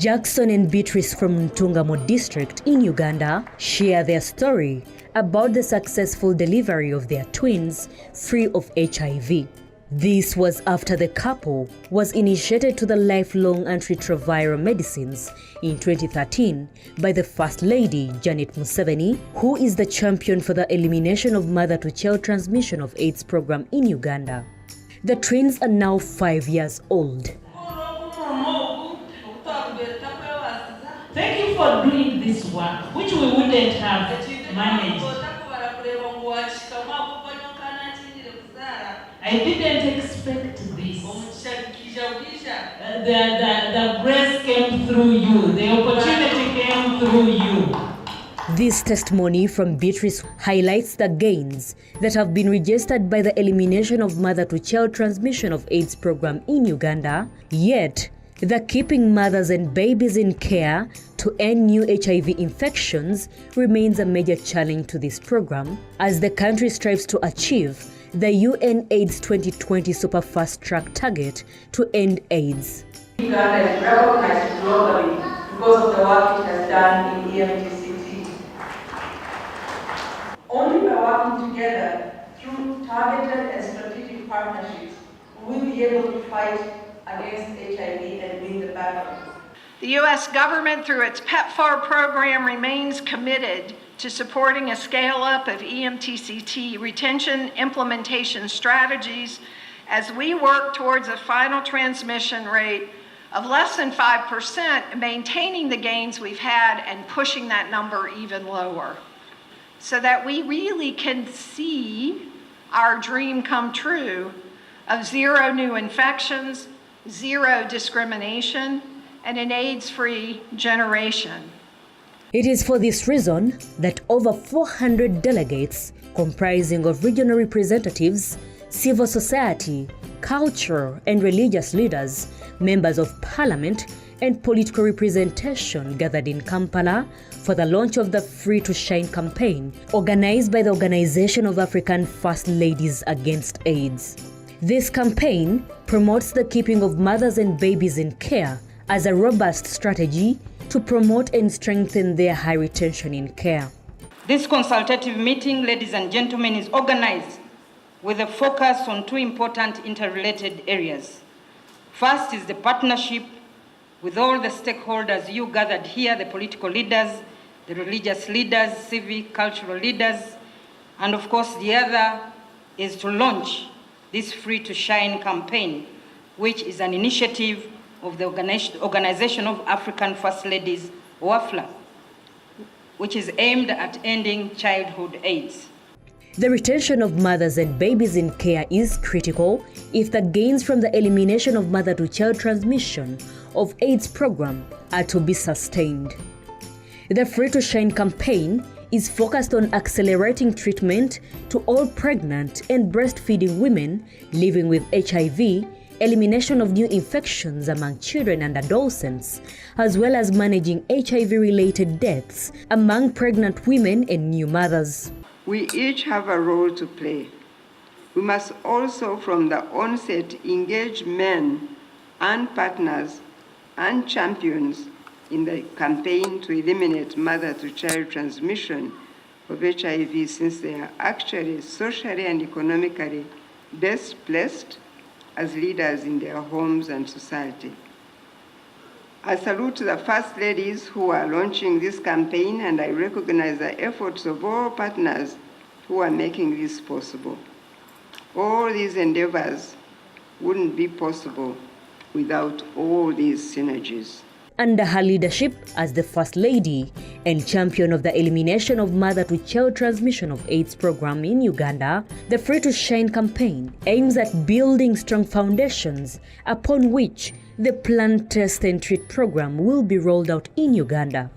Jackson and Beatrice from Ntungamo district in Uganda share their story about the successful delivery of their twins free of HIV. This was after the couple was initiated to the lifelong antiretroviral medicines in 2013 by the First Lady, Janet Museveni, who is the champion for the elimination of mother-to-child transmission of AIDS program in Uganda. The twins are now 5 years old. Thank you for doing this work, which we wouldn't have managed. I didn't expect this. The grace came through you. The opportunity came through you. This testimony from Beatrice highlights the gains that have been registered by the elimination of mother-to-child transmission of AIDS program in Uganda, yet the keeping mothers and babies in care to end new HIV infections remains a major challenge to this program as the country strives to achieve the UN AIDS 2020 Super Fast Track target to end AIDS. Uganda is recognized globally because of the work it has done in EMTCT. Only by working together through targeted and strategic partnerships will we be able to fight against HIV and win the battle. The U.S. government, through its PEPFAR program, remains committed to supporting a scale-up of EMTCT retention implementation strategies as we work towards a final transmission rate of less than 5%, maintaining the gains we've had and pushing that number even lower, so that we really can see our dream come true of zero new infections, zero discrimination, and an AIDS-free generation. It is for this reason that over 400 delegates comprising of regional representatives, civil society, cultural and religious leaders, members of parliament and political representation gathered in Kampala for the launch of the Free to Shine campaign organized by the Organization of African First Ladies Against AIDS. This campaign promotes the keeping of mothers and babies in care as a robust strategy to promote and strengthen their high retention in care. This consultative meeting, ladies and gentlemen, is organized with a focus on two important interrelated areas. First is the partnership with all the stakeholders you gathered here, the political leaders, the religious leaders, civic, cultural leaders, and of course the other is to launch this Free to Shine campaign, which is an initiative of the Organization of African First Ladies, OAFLA, which is aimed at ending childhood AIDS. The retention of mothers and babies in care is critical if the gains from the elimination of mother-to-child transmission of AIDS program are to be sustained. The Free to Shine campaign is focused on accelerating treatment to all pregnant and breastfeeding women living with HIV, elimination of new infections among children and adolescents, as well as managing HIV-related deaths among pregnant women and new mothers. We each have a role to play. We must also, from the onset, engage men and partners and champions in the campaign to eliminate mother-to-child transmission of HIV, since they are actually socially and economically best placed as leaders in their homes and society. I salute the First Ladies who are launching this campaign, and I recognize the efforts of all partners who are making this possible. All these endeavors wouldn't be possible without all these synergies. Under her leadership as the First Lady and champion of the elimination of mother-to-child transmission of AIDS program in Uganda, the Free to Shine campaign aims at building strong foundations upon which the Plan, Test and Treat program will be rolled out in Uganda.